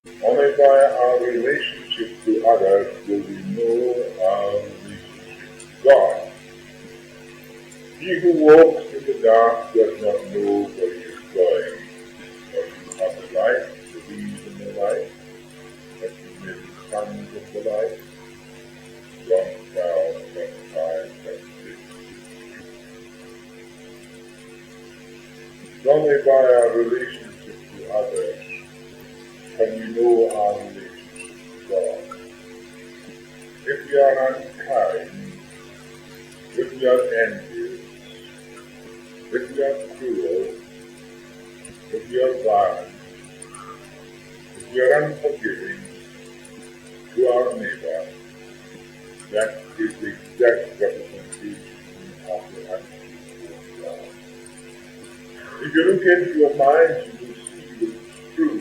Only by our relationship to others will we know our relationship to God. He who walks in the dark does not know where he is going, but you have the light, believe in the light, that you may be sons of the light. John 12, verse 5, verse 6. It's only by our relationship to others can we know our relationship to God. If we are unkind, if we are envious, if we are cruel, if we are violent, if we are unforgiving to our neighbor, that is the exact representation of the attitude of God. If you look into your mind, you will see that it's true.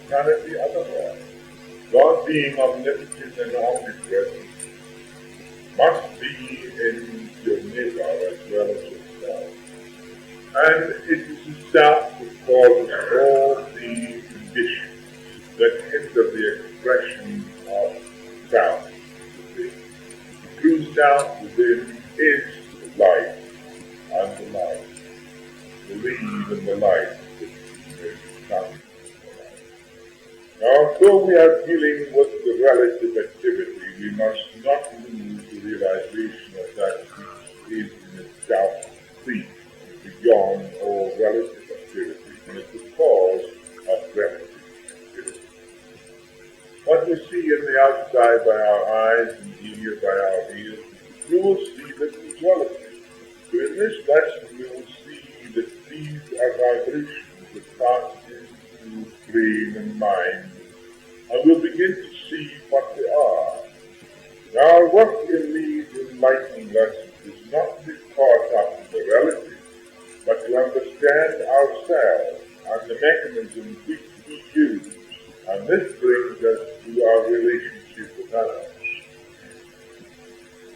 Can it be otherwise? God being omnipotent and omnipresent must be in your neighbor as well as yourself. And it is the self that causes all the conditions that hinder the expression of self. The true self within is the light and the light. Believe in the light that you may become the light. Now, although we are dealing with the relative activity, we must not lose the realization of that which is in itself complete and beyond all relative activity, and is the cause of relative activity. What we see in the outside by our eyes and hear by our ears, we will see that it's relative. So in this lesson, we will see that these are vibrations that pass into brain and mind, and we'll begin to see what they are. Now, our work in these enlightening lessons is not to be caught up in the relative, but to understand ourselves and the mechanisms which we use, and this brings us to our relationship with others.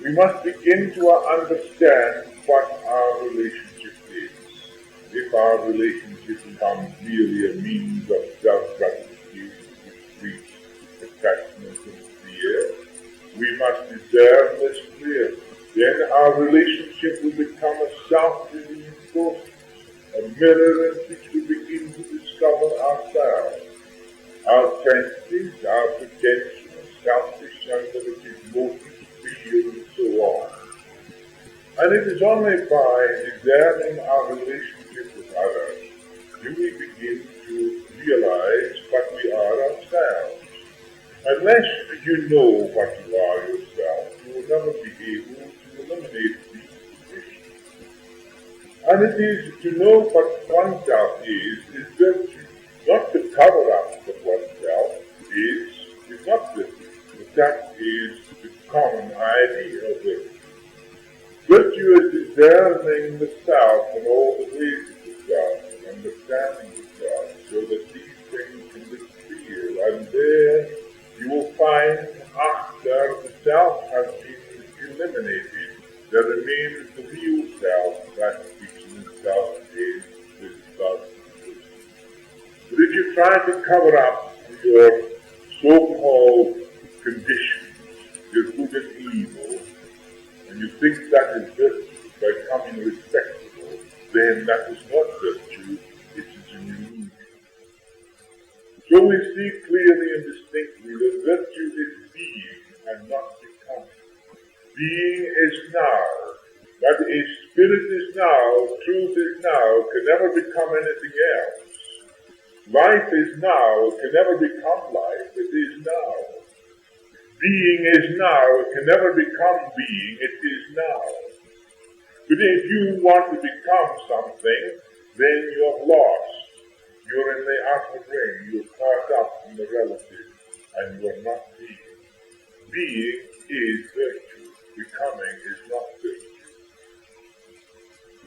We must begin to understand what our relationship is. If our relationship becomes merely a means of self-gratification which breeds attachment and fear, we must discern this clearly. Then our relationship will become a self-revealing process, a mirror in which we begin to discover ourselves, our tendencies, our potential, selfish and motives, fear, and so on. And it is only by examining our relationship with others do we begin to realize what we are ourselves. Unless you know what you are yourself, you will never be able to eliminate these conditions. And it is to know what oneself is virtue. Not to cover up what oneself is not virtue, but that is the common idea of virtue. Virtue is discerning the self in all the ways of the self and understanding the self, so that these things can be clear, and there you will find after the self has been eliminated, there remains the real self, that which in itself is with God. But if you try to cover up your so-called conditions, your good and evil, and you think that is virtue by becoming respectable, then that is not virtue, it is an illusion. So we see clearly and distinctly that virtue is being and not becoming. Being is now. That is, spirit is now, truth is now, can never become anything else. Life is now, it can never become life, it is now. Being is now, it can never become being, it is now. But if you want to become something, then you have lost. You're in the outer ring, you're caught up in the relative, and you are not being. Being is virtue, becoming is not virtue.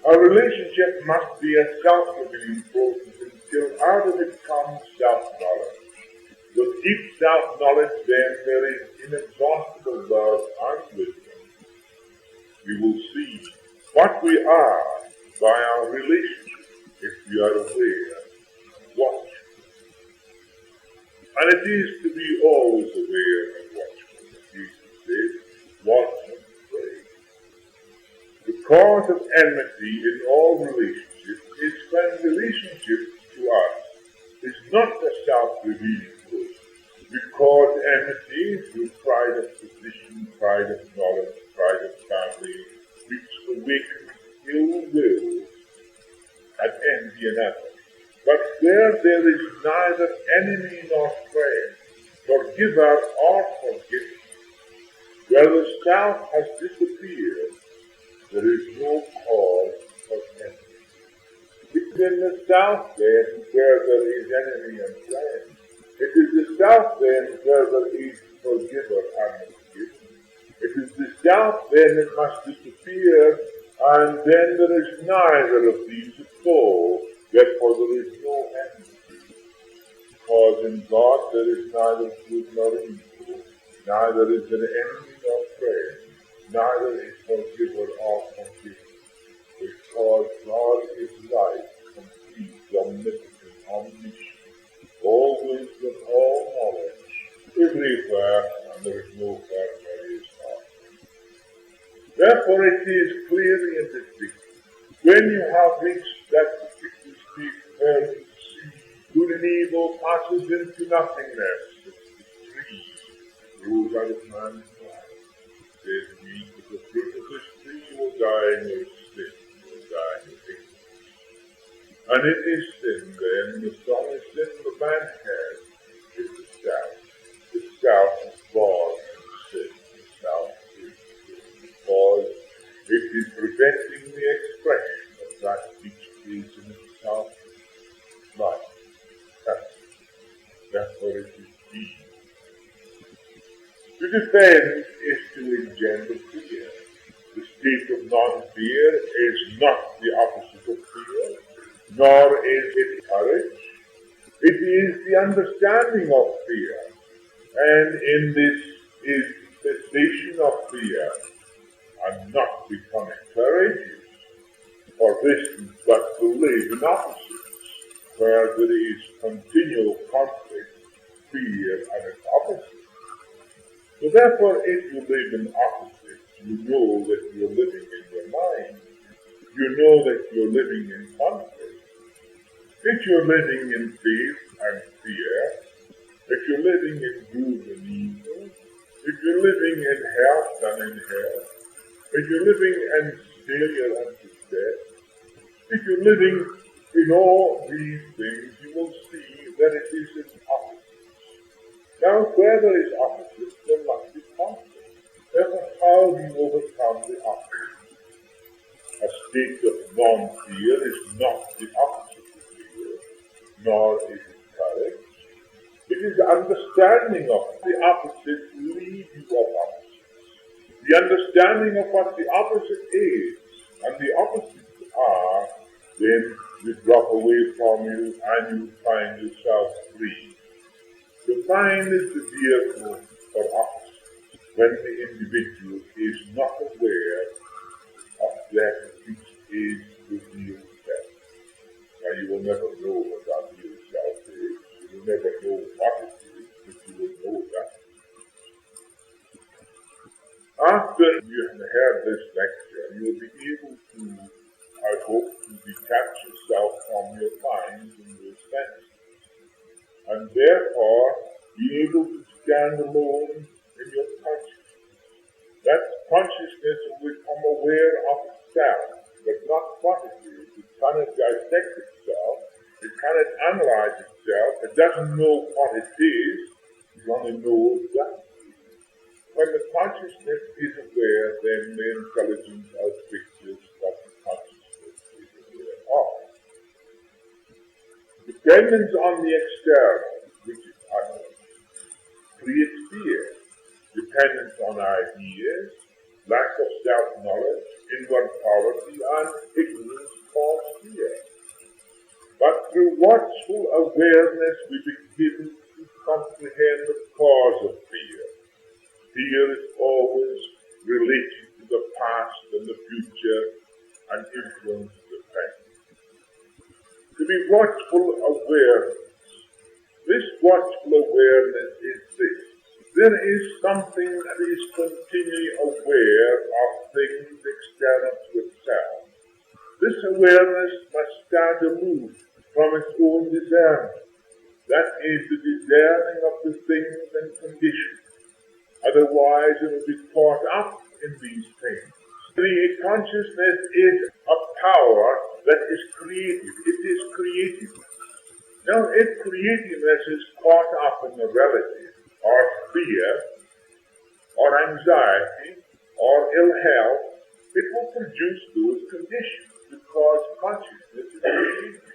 Our relationship must be a self-revealing process until out of it comes self-knowledge. With deep self-knowledge, then, there is inexhaustible love and wisdom. We will see what we are by our relationship if we are aware and watch. And it is to be always aware and watchful, as Jesus said, watch and pray. The cause of enmity in all relationships is when relationship to us is not a self-revealing good, because enmity through pride of position, pride of knowledge, pride of family, which awakens ill will and envy in others. But where there is neither enemy nor friend, forgiver or forgiven, where the self has disappeared, there is no cause for envy. It's in the self then where there is enemy and friend. It is the self then where there is forgiver and forgiven. It is the self then that must disappear, and then there is neither of these at all. Therefore there is no enemy. Because in God there is neither good nor evil, neither is there enemy nor friend, neither is forgiver or forgiven. Because God is light, complete, omnipotent, omniscient, all wisdom, all knowledge, everywhere, and there is nowhere where he is not. Therefore it is clearly and distinctly, when you have reached that particular state where you see good and evil passes into nothingness, as the tree grows out of man's life. Says he, with the fruit of this tree you will die in your sin, you will die in your ignorance. And it is sin then, the strongest sin the man has is the self. The self is born in sin, the self is sin, because it is preventing the expression of that which is in itself life. Therefore it is evil. To defend is to engender fear. The state of non-fear is not the opposite of fear, nor is it courage. It is the understanding of fear, and in this is cessation of fear, and not becoming courageous. For this is but to live in opposites, where there is continual conflict, fear, and its opposite. So therefore, if you live in opposites, you know that you're living in your mind. You know that you're living in conflict. If you're living in faith and fear, if you're living in good and evil, if you're living in health and in health, if you're living in failure and success, if you're living in all these things, you will see that it is in opposites. Now, where there is opposites, there must be conflict. Therefore, how do you overcome the opposite? A state of non-fear is not the opposite of fear, nor is it courage. It is the understanding of the opposite lead you of opposites. The understanding of what the opposite is, and the opposites are, then you drop away from you and you find yourself free. The mind is the vehicle for opposites when the individual is not aware of that which is the real self. Now you will never know what that real self is. You will never know what it is, but you will know that. After you have heard this lecture, you will be able to, I hope, to detach yourself from your mind and your senses, and therefore be able to stand alone in your consciousness. That consciousness will become aware of itself, but not what it is. It cannot dissect itself, it cannot analyze itself, it doesn't know what it is, it only knows that. When the consciousness is aware, then the intelligence outpictures what the consciousness is aware of. Dependence on the external, which is unknown, creates fear. Dependence on ideas, lack of self-knowledge, inward poverty, and ignorance cause fear. But through watchful awareness we begin to comprehend the cause of fear. Fear is always related to the past and the future and influences the present. To be watchful awareness, this watchful awareness is this. There is something that is continually aware of things external to itself. This awareness must stand aloof from its own discernment. That is the discerning of the things and conditions. Otherwise it will be caught up in these things. The consciousness is a power that is creative. It is creative. Now, if creativeness is caught up in the relative, or fear, or anxiety, or ill health, it will produce those conditions because consciousness is creative.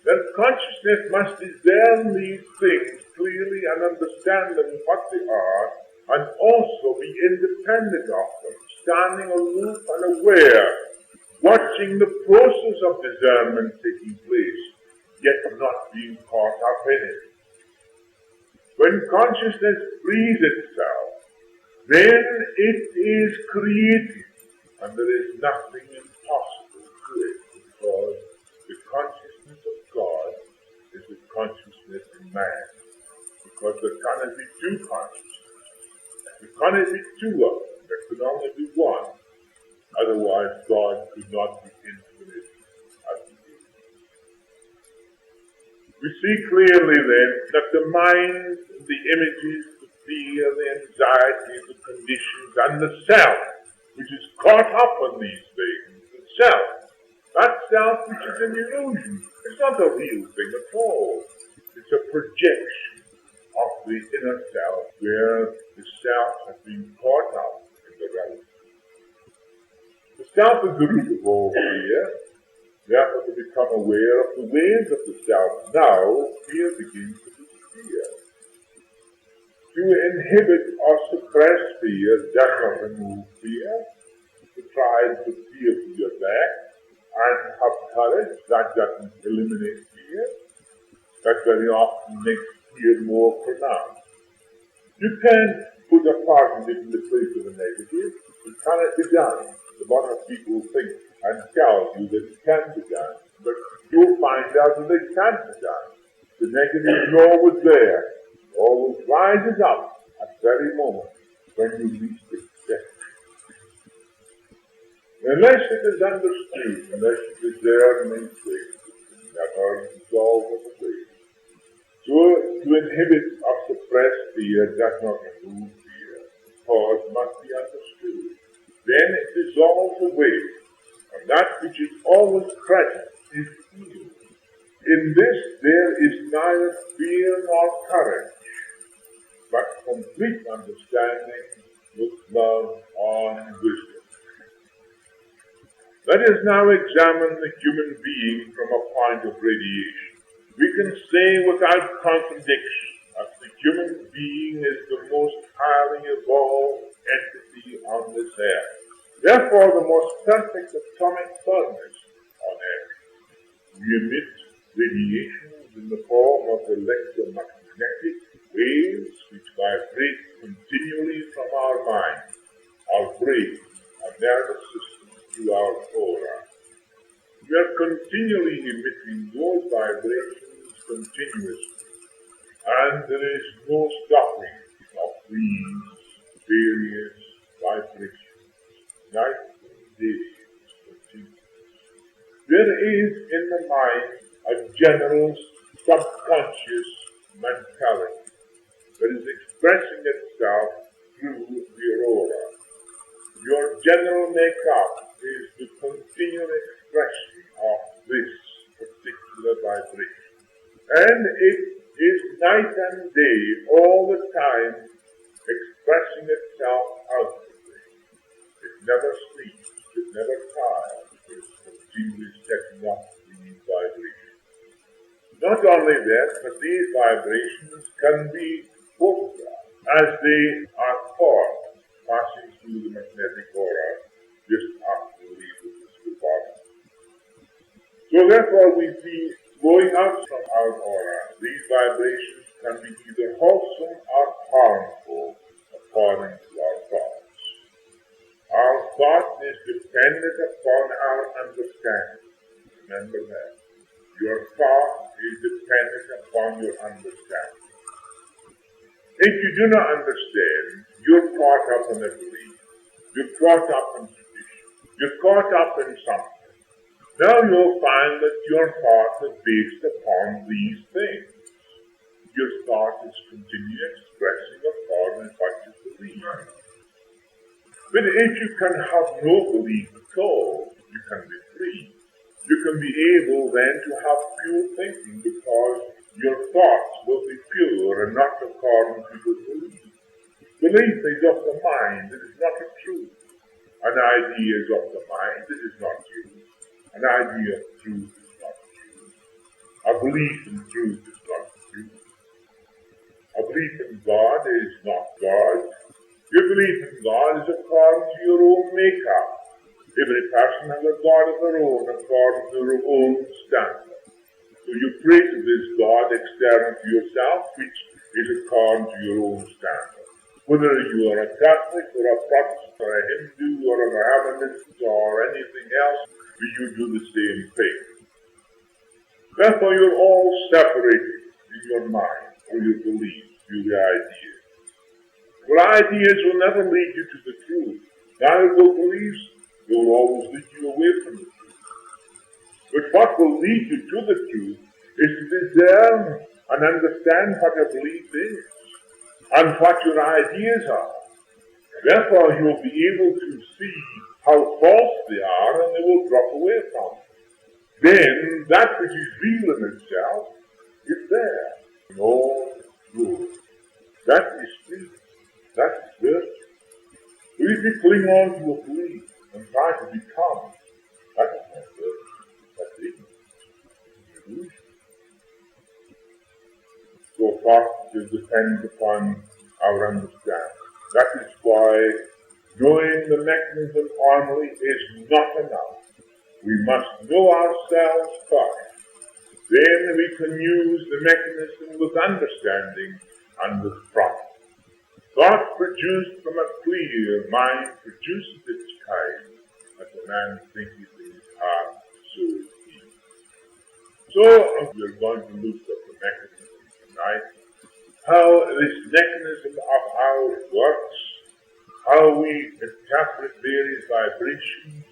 Then consciousness must discern these things clearly and understand them what they are, and also be independent of them, standing aloof and aware, watching the process of discernment taking place, yet not being caught up in it. When consciousness frees itself, then it is creative, and there is nothing impossible to it, because the consciousness of God is the consciousness in man, because there cannot be two consciousnesses. There cannot be two of them. There could only be one. Otherwise, God could not be infinite as he is. We see clearly then that the mind, the images, the fear, the anxiety, the conditions, and the self, which is caught up on these things, the self, that self which is an illusion, it's not a real thing at all. It's a projection of the inner self, where the self has been caught up in the relative. The self is the root of all fear. Therefore, to become aware of the ways of the self now, fear begins to disappear. To inhibit or suppress fear does not remove fear. To try to put fear to your back and have courage, that doesn't eliminate fear. That very often makes fear more pronounced. You can put a positive in the place of a negative. It cannot be done. A lot of people think and tell you that it can be done, but you'll find out that it can't be done. The negative is always there, always rises up at the very moment when you least expect it. Unless it is understood, unless it is there in these things that are dissolved in the way. So to inhibit or suppress fear does not remove fear. Cause must be understood. Then it dissolves away, and that which is always present is healed. In this there is neither fear nor courage, but complete understanding with love and wisdom. Let us now examine the human being from a point of radiation. We can say without contradiction that the human being is the most highly evolved entity on this earth. Therefore, the most perfect atomic furnace on earth. We emit radiations in the form of electromagnetic waves which vibrate continually from our mind, our brain, our nervous system to our aura. We are continually emitting those vibrations continuously, and there is no stopping of these various vibrations. Night and day continues. There is in the mind a general subconscious mentality that is expressing itself through the aurora. Your general makeup is the continual expression of this particular vibration. And it is night and day all the time expressing itself outwardly. It never sleeps, it never tires, it is continually setting up these vibrations. Not only that, but these vibrations can be photographed as they are formed, passing through the magnetic aura just after the leave of the physical body. So therefore we see flowing out from our aura, these vibrations can be either wholesome or harmful according to our thoughts. Our thought is dependent upon our understanding. Remember that. Your thought is dependent upon your understanding. If you do not understand, you're caught up in a belief. You're caught up in tradition. You're caught up in something. Now you'll find that your thought is based upon these things. Your thought is continually expressing a thought in what you believe. But if you can have no belief at all, you can be free. You can be able then to have pure thinking because your thoughts will be pure and not according to your belief. Belief is of the mind, it is not a truth. An idea is of the mind, it is not truth. An idea of truth is not truth. A belief in truth is not truth. A belief in God is not God. Your belief in God is according to your own makeup. Every person has a God of their own according to their own standard. So you pray to this God external to yourself, which is according to your own standard. Whether you are a Catholic or a Protestant or a Hindu or a Mohammedan or anything else, you do the same thing. Therefore you're all separated in your mind or your beliefs, your ideas. Your ideas will never lead you to the truth. Neither will beliefs. They will always lead you away from the truth. But what will lead you to the truth is to discern and understand what a belief is and what your ideas are. Therefore you'll be able to see how false they are and they will drop away from it. Then that which is real in itself is there. No truth. That is truth. That is virtue. But if you cling on to a belief and try to become, that is not virtue. That's ignorance. Illusion. So far it depends upon our understanding. That is why knowing the mechanism only is not enough. We must know ourselves first. Then we can use the mechanism with understanding and with profit. God produced from a clear mind produces its kind, as a man thinketh in his heart, so is he. So we are going to look at the mechanism tonight, how this mechanism of ours works, how we interpret various vibrations,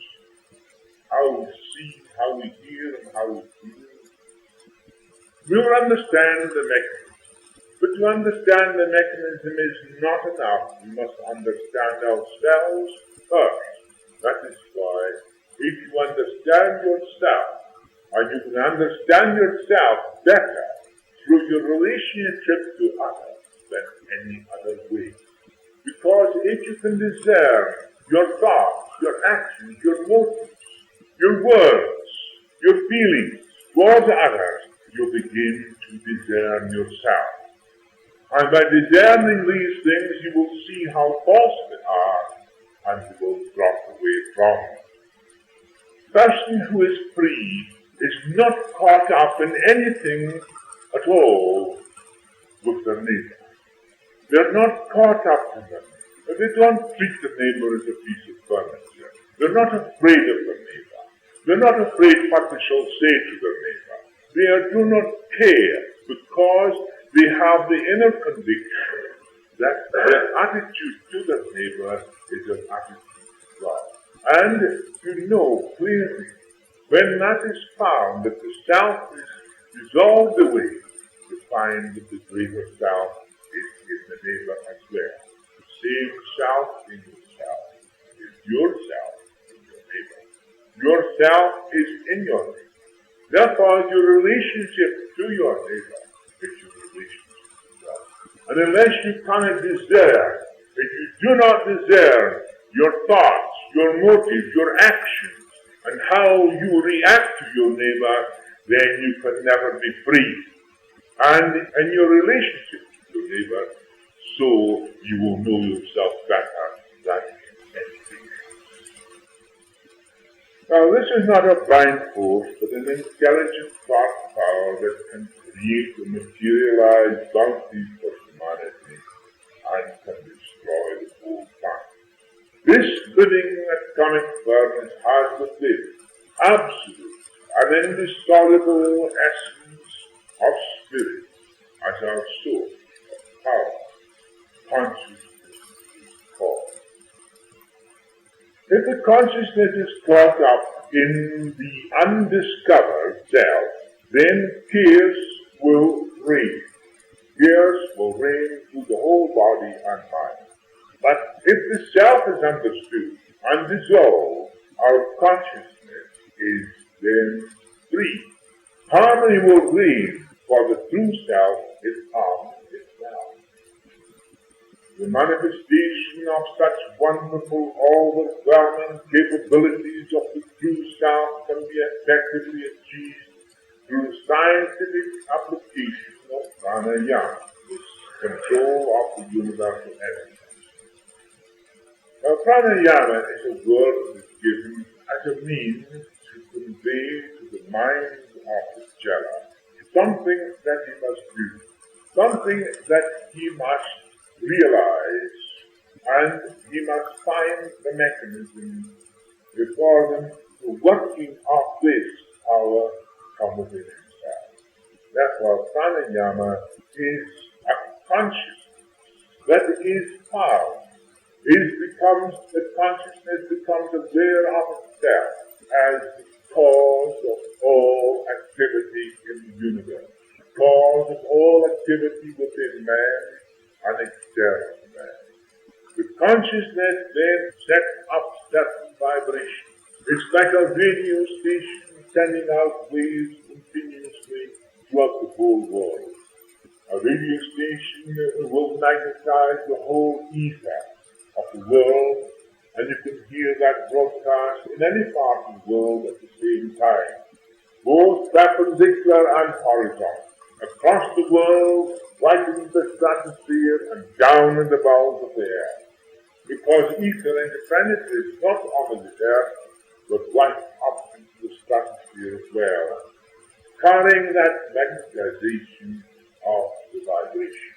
how we see, how we hear, and how we feel. We will understand the mechanism. But to understand the mechanism is not enough. We must understand ourselves first. That is why if you understand yourself, and you can understand yourself better through your relationship to others than any other way. Because if you can discern your thoughts, your actions, your motives, your words, your feelings towards others, you begin to discern yourself. And by discerning these things, you will see how false they are, and you will drop away from them. The person who is free is not caught up in anything at all with their neighbor. They're not caught up in them. They don't treat the neighbor as a piece of furniture. They're not afraid of their neighbor. They're not afraid what they shall say to their neighbor. They do not care because they have the inner conviction that their attitude to their neighbor is an attitude to God. And you know clearly, when that is found, that the self is dissolved away, you find that the greater self is in the neighbor as well. The same self in yourself is yourself in your neighbor. Yourself is in your neighbor. Therefore, your relationship to your neighbor is your relationship to God. And unless you cannot discern, if you do not discern your thoughts, your motives, your actions, and how you react to your neighbor, then you can never be free. And in your relationship to your neighbor, so you will know yourself better than anything else. Now, this is not a blind force, but an intelligent thought power that can create and materialize bounties for humanity and can destroy the whole planet. This living atomic furnace has within absolute and indissoluble essence of spirit as our source of power, consciousness is called. If the consciousness is caught up in the undiscovered self, then chaos will reign. Chaos will reign through the whole body and mind. But if the self is understood and dissolved, our consciousness is then free. Harmony will reign, for the true self is harmony itself. The manifestation of such wonderful, overwhelming capabilities of the true self can be effectively achieved through the scientific application of pranayama, this control of the universal energy. Now, pranayama is a word that is given as a means to convey to the mind of the jhana something that he must do, something that he must realize, and he must find the mechanism for the working of this power from within himself. Therefore, pranayama is a consciousness that is found. The consciousness becomes aware of itself as the cause of all activity in the universe, the cause of all activity within man and external man. The consciousness then sets up certain vibrations. It's like a radio station sending out waves continuously throughout the whole world. A radio station will magnetize the whole ether of the world, and you can hear that broadcast in any part of the world at the same time, both perpendicular and horizontal, across the world, right into the stratosphere, and down in the bowels of the earth. Because ether interpenetrates not only the earth, but right up into the stratosphere as well, carrying that magnetization of the vibration.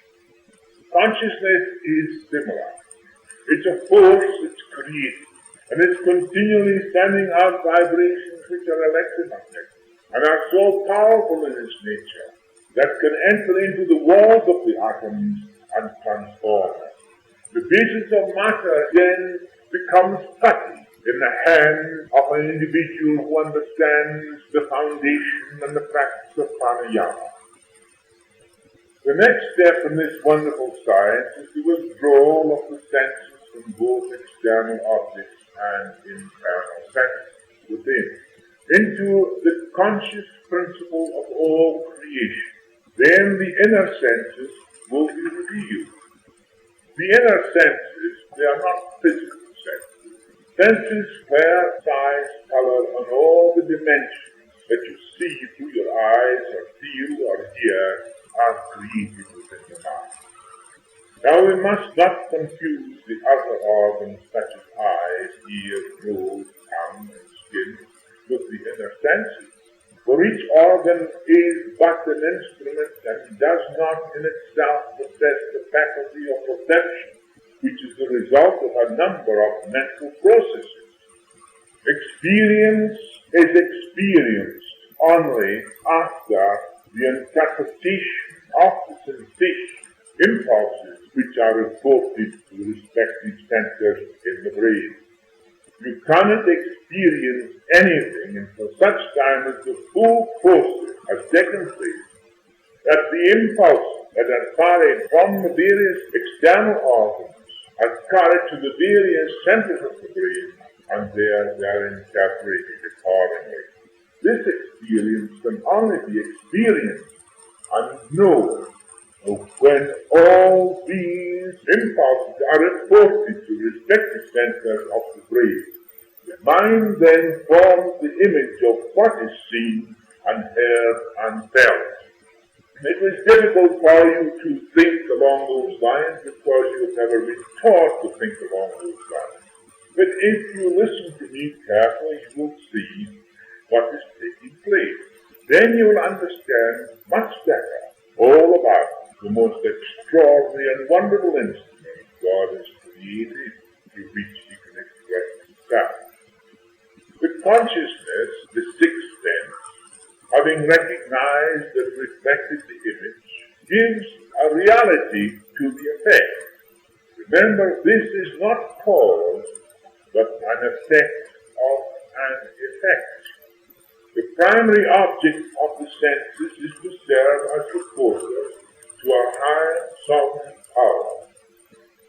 Consciousness is similar. It's a force that's created, and it's continually sending out vibrations which are electromagnetic, and are so powerful in its nature that can enter into the walls of the atoms and transform them. The basis of matter then becomes putty in the hands of an individual who understands the foundation and the practice of pranayama. The next step in this wonderful science is the withdrawal of the senses from both external objects and internal senses within, into the conscious principle of all creation. Then the inner senses will be revealed. The inner senses, they are not physical senses. Senses where size, color, and all the dimensions that you see through your eyes or feel or hear are created within the mind. Now we must not confuse the other organs such as eyes, ears, nose, tongue, and skin with the inner senses. For each organ is but an instrument and does not in itself possess the faculty of perception, which is the result of a number of mental processes. Experience is experienced only after the interpretation of the sensation impulses which are reported to the respective centers in the brain. You cannot experience anything until such time as the full process has taken place, that the impulses that are carried from the various external organs are carried to the various centers of the brain, and there they are interpreted accordingly. This experience can only be experienced and known when all these impulses are reported to respective centers of the brain. The mind then forms the image of what is seen and heard and felt. It was difficult for you to think along those lines because you have never been taught to think along those lines. But if you listen to me carefully, you will see what is taking place. Then you will understand much better all about the most extraordinary and wonderful instrument God has created through which He can express Himself. The consciousness, the sixth sense, having recognized and reflected the image, gives a reality to the effect. Remember, this is not cause, but an effect of an effect. The primary object of the senses is to serve as reporter to a higher sovereign power.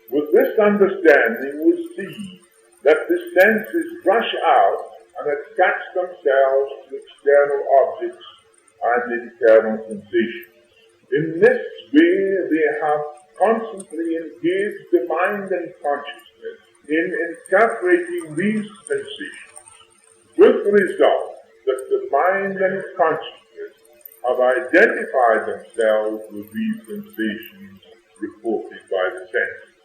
With this understanding, we see that the senses rush out and attach themselves to external objects and internal sensations. In this way, they have constantly engaged the mind and consciousness in interpreting these sensations, with the result that the mind and consciousness have identified themselves with these sensations reported by the senses.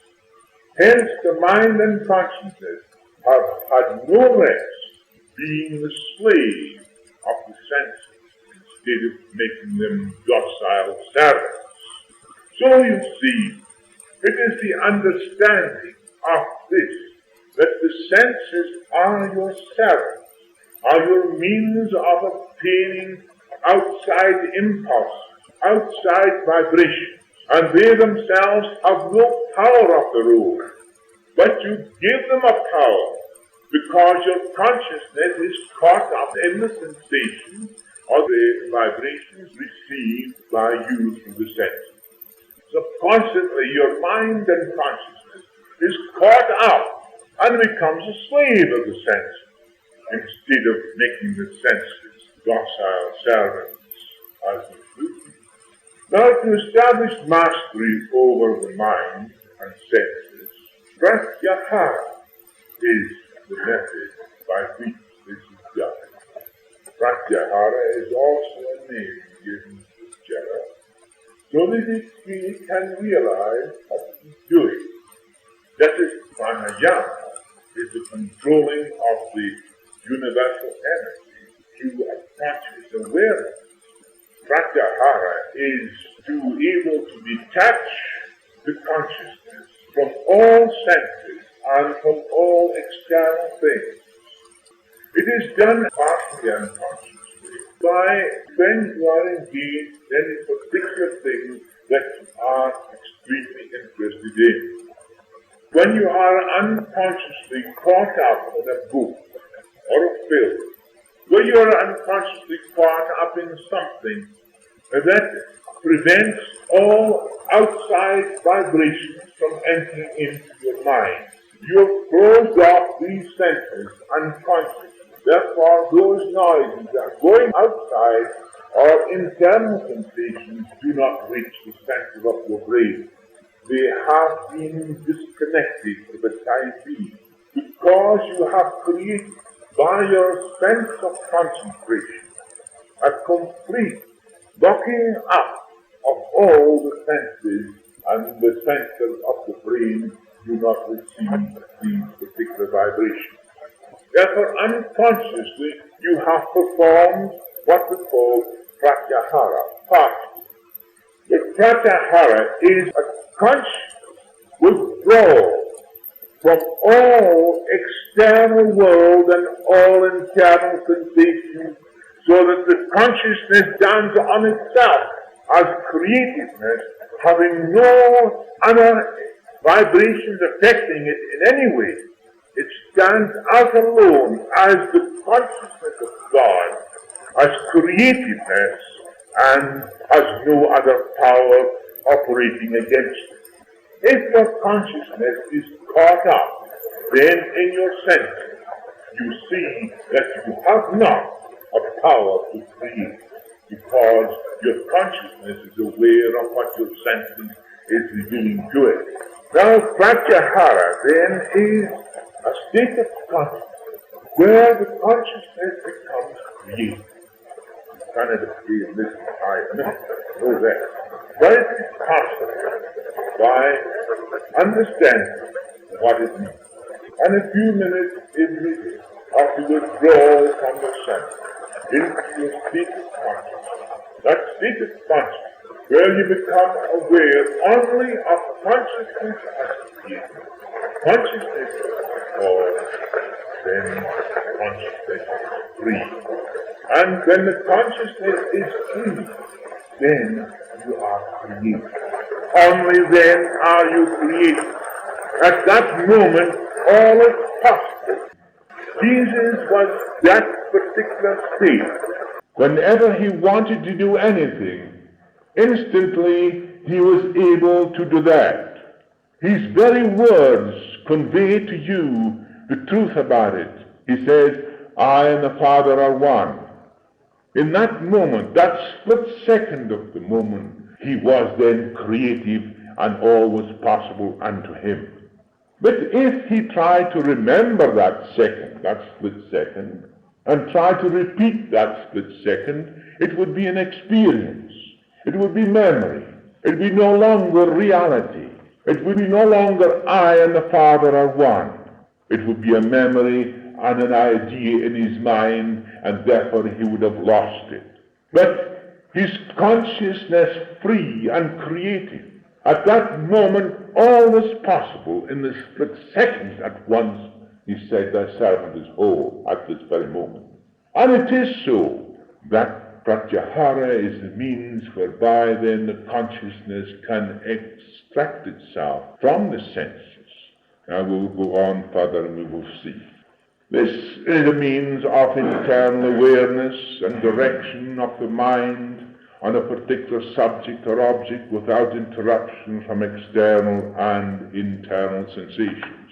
Hence, the mind and consciousness have had no rest, being the slave of the senses, instead of making them docile servants. So you see, it is the understanding of this, that the senses are your servants, are your means of obtaining outside impulses, outside vibrations, and they themselves have no power of their own, but you give them a power because your consciousness is caught up in the sensations or the vibrations received by you through the senses. So constantly your mind and consciousness is caught up and becomes a slave of the senses, instead of making the senses docile servants as they should be. Now, to establish mastery over the mind and senses, pratyahara is the method by which this is done. Pratyahara is also a name given to jhana, so that it really can realize what it is doing. That is, pranayama is the controlling of the universal energy through a conscious awareness. Pratyahara is to be able to detach the consciousness from all senses and from all external things. It is done partly unconsciously by when you are engaged in a particular thing that you are extremely interested in. When you are unconsciously caught up in a book or a film, where you are unconsciously caught up in something that prevents all outside vibrations from entering into your mind. You have closed off these senses unconsciously. Therefore, those noises that are going outside or internal sensations do not reach the center of your brain. They have been disconnected for the time being because you have created by your sense of concentration a complete locking up of all the senses, and the centers of the brain do not receive these particular vibrations. Therefore, unconsciously, you have performed what we call pratyahara, fasting. The pratyahara is a conscious withdrawal from all external world and all internal sensations, so that the consciousness stands on itself as creativeness, having no other vibrations affecting it in any way. It stands out alone as the consciousness of God, as creativeness, and has no other power operating against it. If your consciousness is caught up, then in your senses, you see that you have not a power to create, because your consciousness is aware of what your senses is revealing to it. Now, pratyahara then is a state of consciousness where the consciousness becomes creative. You cannot appear in this time, know that. But it is possible by understanding what it means. And a few minutes every day of the withdrawal from the sense into your state of consciousness. That state of consciousness where you become aware only of consciousness as creative. Consciousness or then consciousness is free. And when the consciousness is free, then you are created. Only then are you created. At that moment, all is possible. Jesus was that particular state. Whenever he wanted to do anything, instantly he was able to do that. His very words convey to you the truth about it. He says, I and the Father are one. In that moment, that split second of the moment, he was then creative and all was possible unto him. But if he tried to remember that second, that split second, and try to repeat that split second, it would be an experience. It would be memory. It would be no longer reality. It would be no longer I and the Father are one. It would be a memory and an idea in his mind, and therefore he would have lost it. But his consciousness free and creative, at that moment all was possible. In the split second at once he said, thy servant is whole, at this very moment. And it is so that pratyahara is the means whereby then the consciousness can extract itself from the senses. Now we will go on further and we will see. This is a means of internal awareness and direction of the mind on a particular subject or object without interruption from external and internal sensations.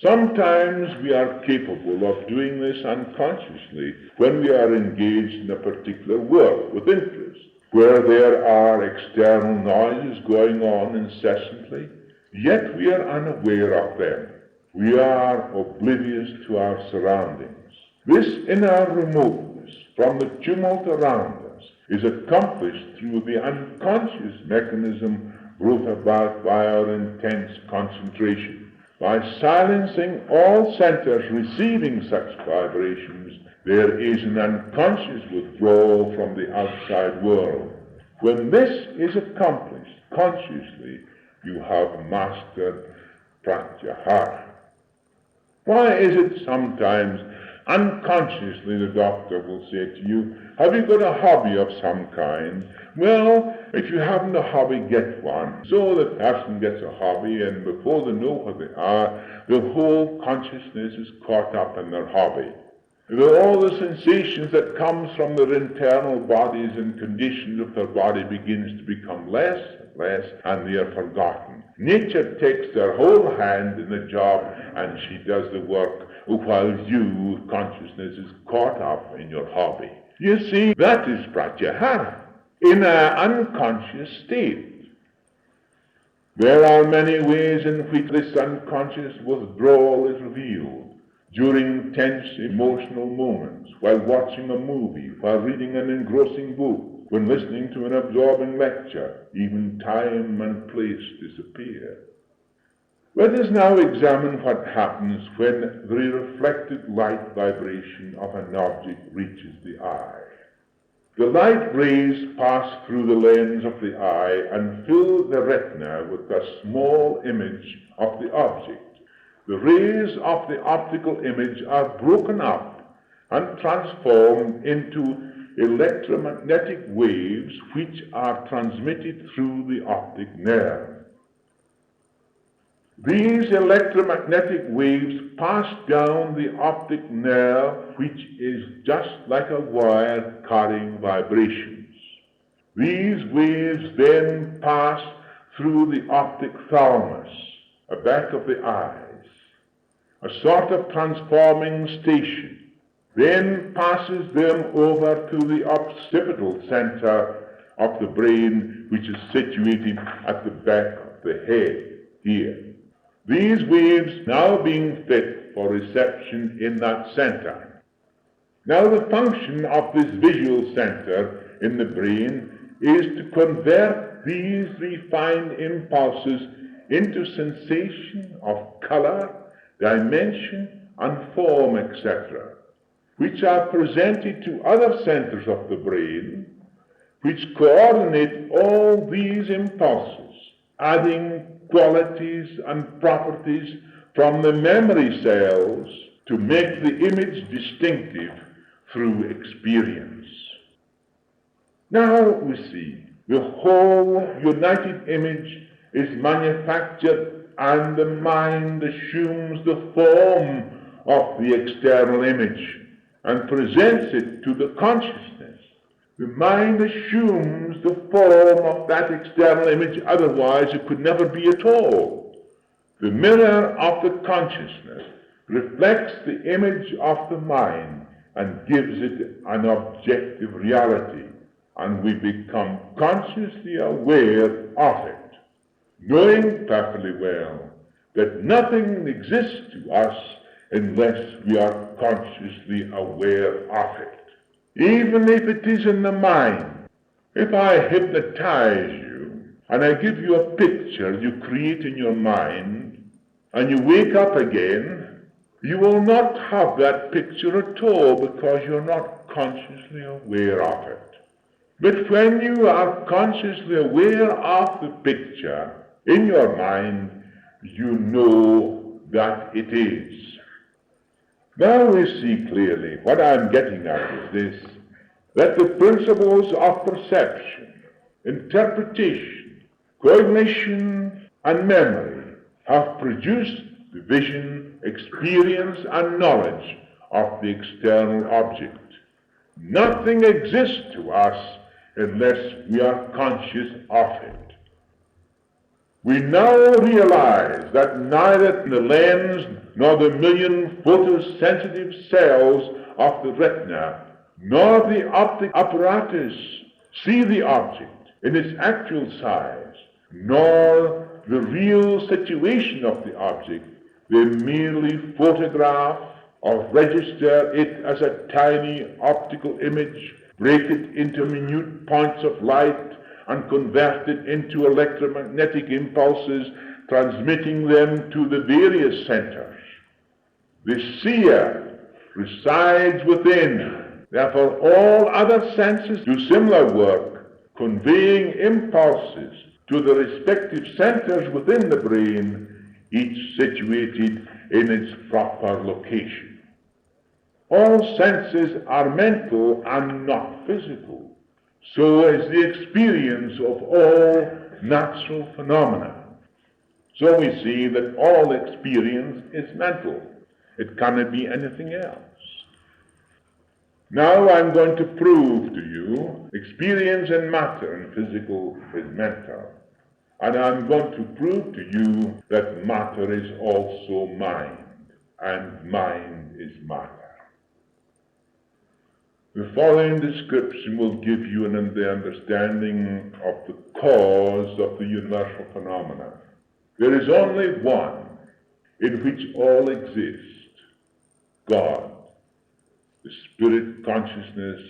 Sometimes we are capable of doing this unconsciously when we are engaged in a particular work with interest, where there are external noises going on incessantly, yet we are unaware of them. We are oblivious to our surroundings. This inner remoteness from the tumult around us is accomplished through the unconscious mechanism brought about by our intense concentration. By silencing all centers receiving such vibrations, there is an unconscious withdrawal from the outside world. When this is accomplished consciously, you have mastered pratyahara. Why is it sometimes unconsciously the doctor will say to you, have you got a hobby of some kind? Well, if you haven't a hobby, get one. So the person gets a hobby, and before they know what they are, the whole consciousness is caught up in their hobby. All the sensations that comes from their internal bodies and conditions of their body begins to become less and less, and they are forgotten. Nature takes their whole hand in the job, and she does the work, while you, consciousness, is caught up in your hobby. You see, that is pratyahara in an unconscious state. There are many ways in which this unconscious withdrawal is revealed. During tense emotional moments, while watching a movie, while reading an engrossing book, when listening to an absorbing lecture, even time and place disappear. Let us now examine what happens when the reflected light vibration of an object reaches the eye. The light rays pass through the lens of the eye and fill the retina with a small image of the object. The rays of the optical image are broken up and transformed into electromagnetic waves which are transmitted through the optic nerve. These electromagnetic waves pass down the optic nerve, which is just like a wire carrying vibrations. These waves then pass through the optic thalamus, the back of the eyes, a sort of transforming station, then passes them over to the occipital center of the brain, which is situated at the back of the head here. These waves now being fit for reception in that center. Now the function of this visual center in the brain is to convert these refined impulses into sensation of color, dimension, and form, etc., which are presented to other centers of the brain, which coordinate all these impulses, adding qualities and properties from the memory cells to make the image distinctive through experience. Now we see the whole united image is manufactured, and the mind assumes the form of the external image and presents it to the consciousness. The mind assumes the form of that external image, otherwise it could never be at all. The mirror of the consciousness reflects the image of the mind and gives it an objective reality, and we become consciously aware of it, knowing perfectly well that nothing exists to us unless we are consciously aware of it. Even if it is in the mind, if I hypnotize you and I give you a picture you create in your mind and you wake up again, you will not have that picture at all because you're not consciously aware of it. But when you are consciously aware of the picture in your mind, you know that it is. Now we see clearly what I'm getting at is this, that the principles of perception, interpretation, cognition, and memory have produced the vision, experience, and knowledge of the external object. Nothing exists to us unless we are conscious of it. We now realize that neither the lens nor the million photosensitive cells of the retina nor the optic apparatus see the object in its actual size, nor the real situation of the object. They merely photograph or register it as a tiny optical image, break it into minute points of light, and convert it into electromagnetic impulses, transmitting them to the various centers. The seer resides within. Therefore, all other senses do similar work, conveying impulses to the respective centers within the brain, each situated in its proper location. All senses are mental and not physical. So is the experience of all natural phenomena. So we see that all experience is mental. It cannot be anything else. Now I'm going to prove to you experience and matter and physical is mental. And I'm going to prove to you that matter is also mind, and mind is matter. The following description will give you the understanding of the cause of the universal phenomena. There is only one in which all exist: God, the spirit consciousness,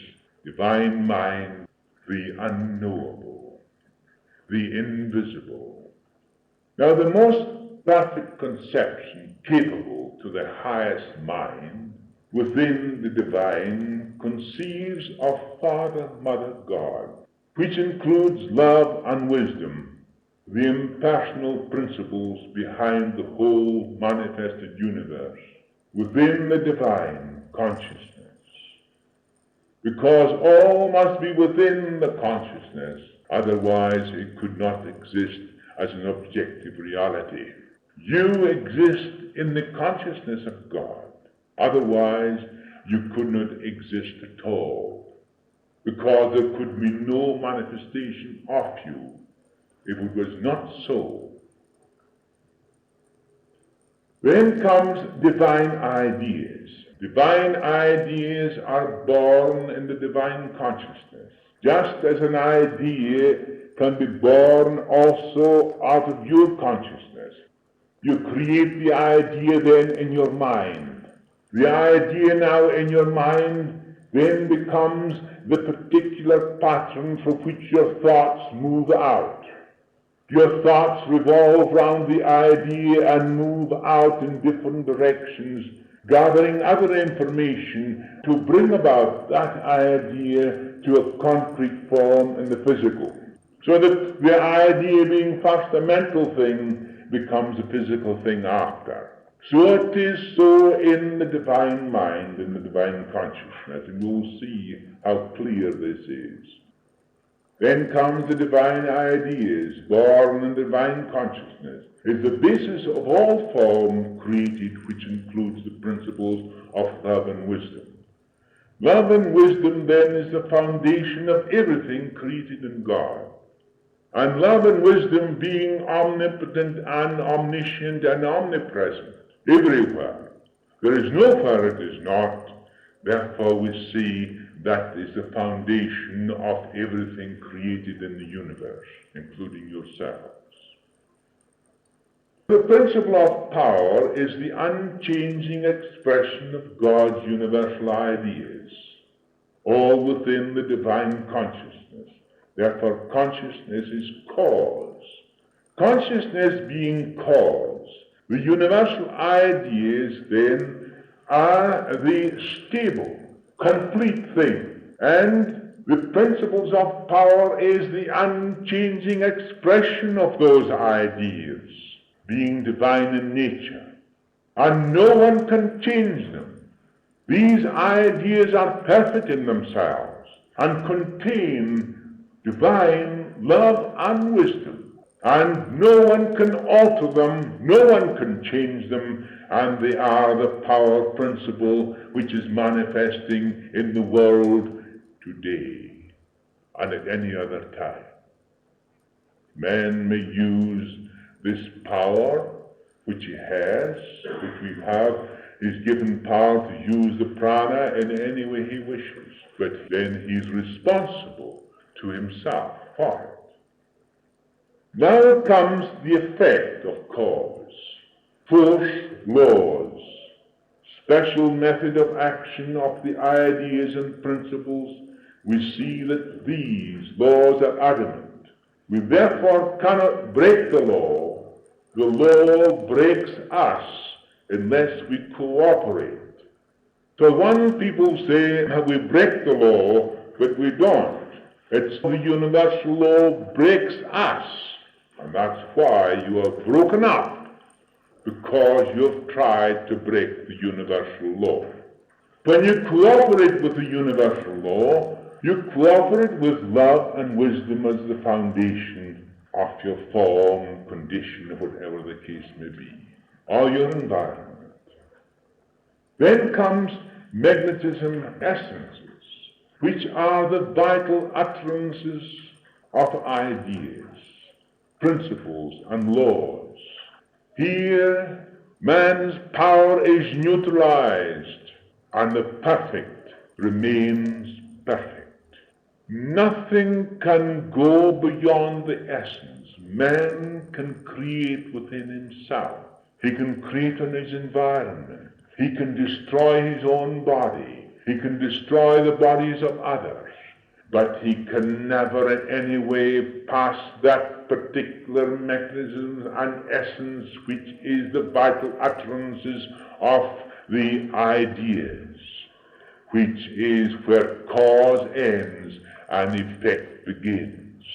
divine mind, the unknowable, the invisible. Now, the most perfect conception capable to the highest mind within the divine conceives of Father, Mother, God, which includes love and wisdom, the impersonal principles behind the whole manifested universe, within the divine consciousness. Because all must be within the consciousness, otherwise it could not exist as an objective reality. You exist in the consciousness of God. Otherwise, you could not exist at all, because there could be no manifestation of you if it was not so. Then comes divine ideas. Divine ideas are born in the divine consciousness, just as an idea can be born also out of your consciousness. You create the idea then in your mind. The idea now in your mind then becomes the particular pattern from which your thoughts move out. Your thoughts revolve round the idea and move out in different directions, gathering other information to bring about that idea to a concrete form in the physical. So that the idea being first a mental thing becomes a physical thing after. So it is so in the divine mind, in the divine consciousness, and you'll see how clear this is. Then comes the divine ideas, born in divine consciousness, is the basis of all form created, which includes the principles of love and wisdom. Love and wisdom then is the foundation of everything created in God. And love and wisdom being omnipotent and omniscient and omnipresent everywhere. There is nowhere it is not. Therefore we see that is the foundation of everything created in the universe, including yourselves. The principle of power is the unchanging expression of God's universal ideas, all within the divine consciousness. Therefore, consciousness is cause. Consciousness being cause, the universal ideas then are the stable, complete thing, and the principles of power is the unchanging expression of those ideas, being divine in nature, and no one can change them. These ideas are perfect in themselves and contain divine love and wisdom, and no one can alter them, no one can change them, and they are the power principle which is manifesting in the world today and at any other time. Man may use this power which he has, which we have. He's given power to use the prana in any way he wishes, but then he's responsible to himself for it. Now comes the effect of cause, force, laws, special method of action of the ideas and principles. We see that these laws are adamant. We therefore cannot break the law. The law breaks us unless we cooperate. So one people say we break the law, but we don't. It's the universal law breaks us, and that's why you are broken up, because you've tried to break the universal law. When you cooperate with the universal law, you cooperate with love and wisdom as the foundation of your form, condition, whatever the case may be, or your environment. Then comes magnetism essences, which are the vital utterances of ideas, principles, and laws. Here, man's power is neutralized, and the perfect remains perfect. Nothing can go beyond the essence. Man can create within himself. He can create in his environment. He can destroy his own body. He can destroy the bodies of others. But he can never in any way pass that particular mechanism and essence which is the vital utterances of the ideas, which is where cause ends and effect begins.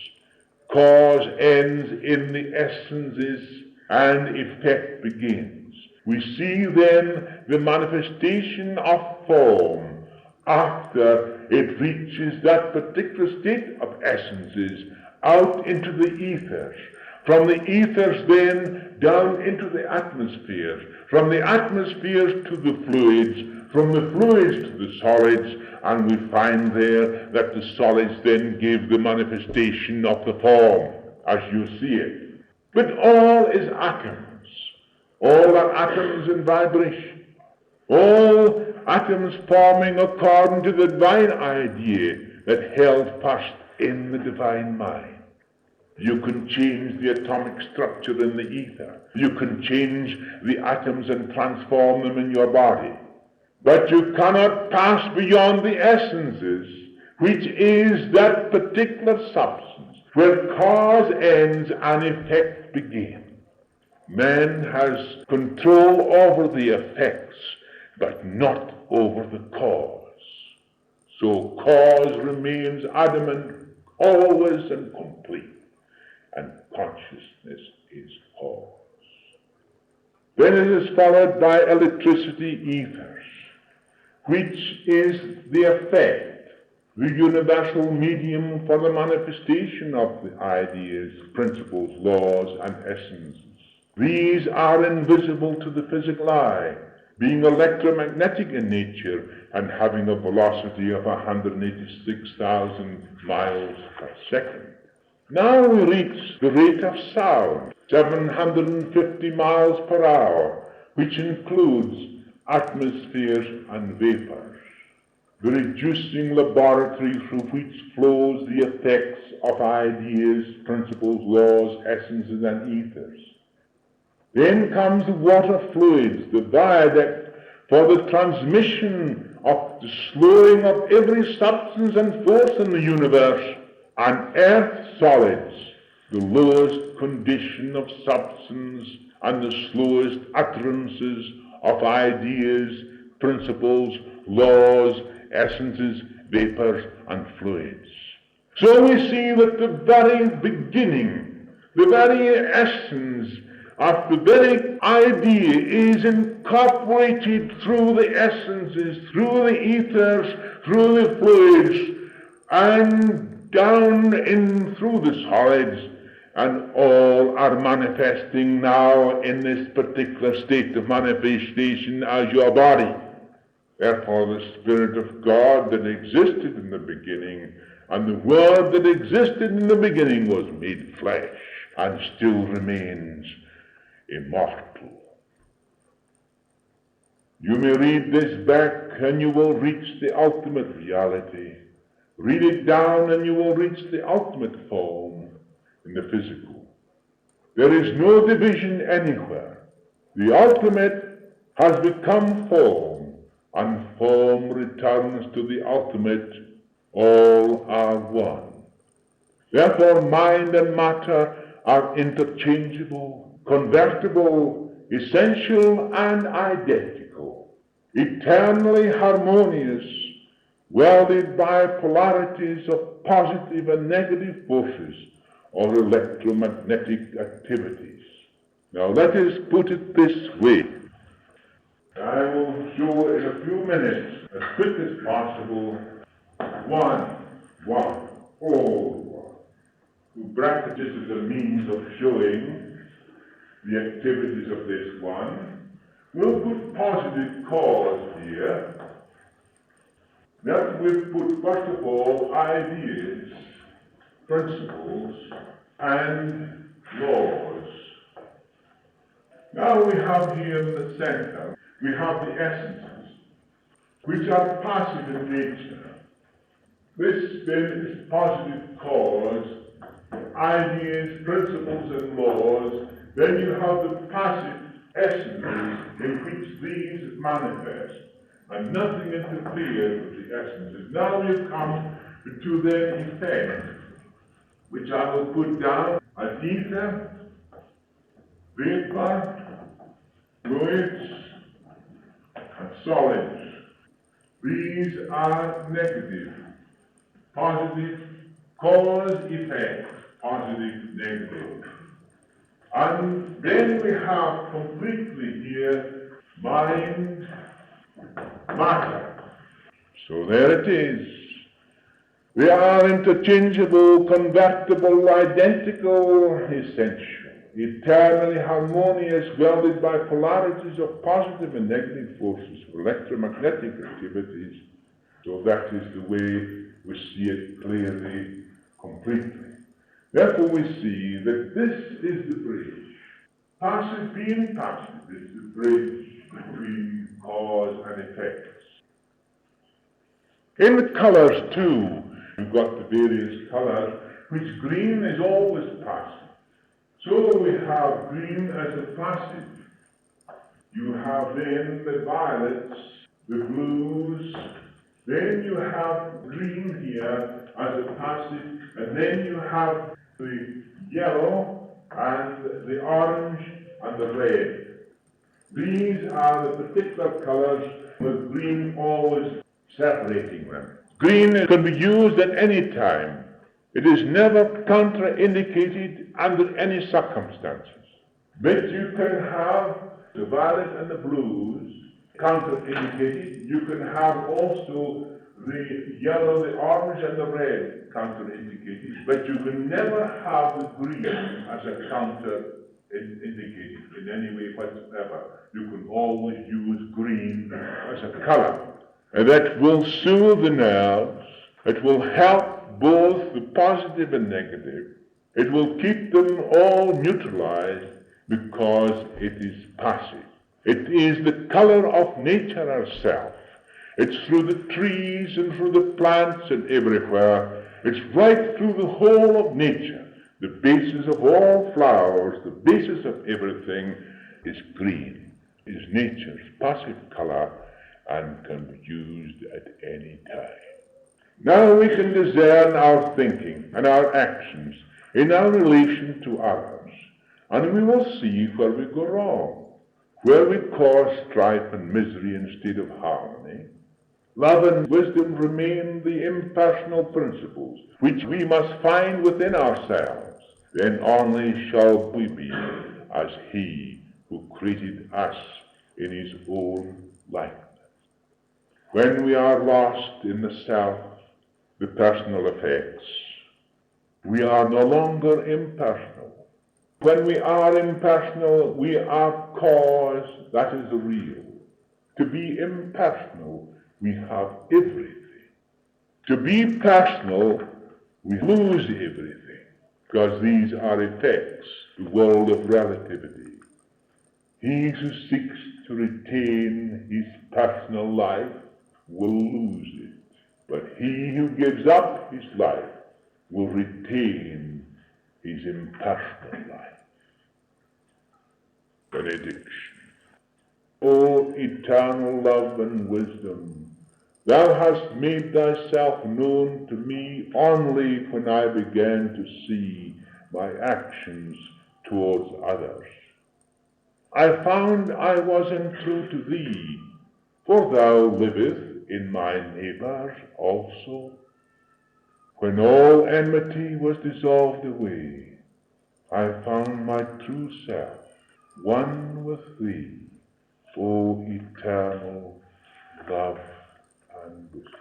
Cause ends in the essences and effect begins. We see then the manifestation of form after it reaches that particular state of essences out into the ethers. From the ethers then down into the atmospheres. From the atmospheres to the fluids. From the fluids to the solids. And we find there that the solids then give the manifestation of the form as you see it. But all is atoms. All are atoms in vibration. All atoms forming according to the divine idea that held first in the divine mind. You can change the atomic structure in the ether. You can change the atoms and transform them in your body. But you cannot pass beyond the essences, which is that particular substance where cause ends and effect begins. Man has control over the effects, but not over the cause. So cause remains adamant, always and complete, and consciousness is cause. Then it is followed by electricity ethers, which is the effect, the universal medium for the manifestation of the ideas, principles, laws, and essences. These are invisible to the physical eye, being electromagnetic in nature and having a velocity of 186,000 miles per second. Now we reach the rate of sound, 750 miles per hour, which includes atmospheres and vapors, the reducing laboratory through which flows the effects of ideas, principles, laws, essences, and ethers. Then comes the water fluids, the viaduct for the transmission of the slowing of every substance and force in the universe, and earth solids, the lowest condition of substance and the slowest utterances of ideas, principles, laws, essences, vapors, and fluids. So we see that the very beginning, the very essence of the very idea is incorporated through the essences, through the ethers, through the fluids, and down in through the solids, and all are manifesting now in this particular state of manifestation as your body. Therefore the Spirit of God that existed in the beginning, and the Word that existed in the beginning was made flesh, and still remains immortal. You may read this back and you will reach the ultimate reality. Read it down and you will reach the ultimate form in the physical. There is no division anywhere. The ultimate has become form, and form returns to the ultimate. All are one. Therefore, mind and matter are interchangeable, convertible, essential, and identical, eternally harmonious, welded by polarities of positive and negative forces or electromagnetic activities. Now let us put it this way. I will show in a few minutes, as quick as possible, all one. To bracket this as a means of showing the activities of this one. We'll put positive cause here. That we'll put, first of all, ideas, principles, and laws. Now we have here in the center, we have the essences, which are passive in nature. This then is positive cause, ideas, principles, and laws. Then you have the passive essences in which these manifest, and nothing interferes with the essences. Now we come to their effect, which I will put down as ether, vapor, fluids, and solids. These are negative. Positive, cause, effect, positive, negative. And then we have completely here mind, matter. So there it is. They are interchangeable, convertible, identical, essential, eternally harmonious, welded by polarities of positive and negative forces for electromagnetic activities. So that is the way we see it clearly, completely. Therefore we see that this is the bridge. Passive being passive is the bridge between cause and effects. In the colors too, you've got the various colors, which green is always passive. So we have green as a passive. You have then the violets, the blues, then you have green here as a passive, and then you have the yellow and the orange and the red. These are the particular colors, with green always separating them. Green can be used at any time. It is never contraindicated under any circumstances. But you can have the violet and the blues counter-indicated. You can have also the yellow, the orange, and the red counter-indicated. But you can never have the green as a counter-indicated in any way whatsoever. You can always use green as a color. And that will soothe the nerves. It will help both the positive and negative. It will keep them all neutralized because it is passive. It is the color of nature herself. It's through the trees and through the plants and everywhere. It's right through the whole of nature. The basis of all flowers, the basis of everything is green, is nature's passive color and can be used at any time. Now we can discern our thinking and our actions in our relation to others, and we will see where we go wrong, where we cause strife and misery instead of harmony. Love and wisdom remain the impersonal principles which we must find within ourselves. Then only shall we be as He who created us in His own likeness. When we are lost in the self, the personal effects, we are no longer impersonal. When we are impersonal, we are cause, that is the real. To be impersonal, we have everything. To be personal, we lose everything, because these are effects, the world of relativity. He who seeks to retain his personal life will lose it, but he who gives up his life will retain his impersonal life. Benediction. O eternal love and wisdom, thou hast made thyself known to me only when I began to see my actions towards others. I found I was untrue to thee, for thou livest in my neighbours also. When all enmity was dissolved away, I found my true self, one with thee, O eternal love and wisdom.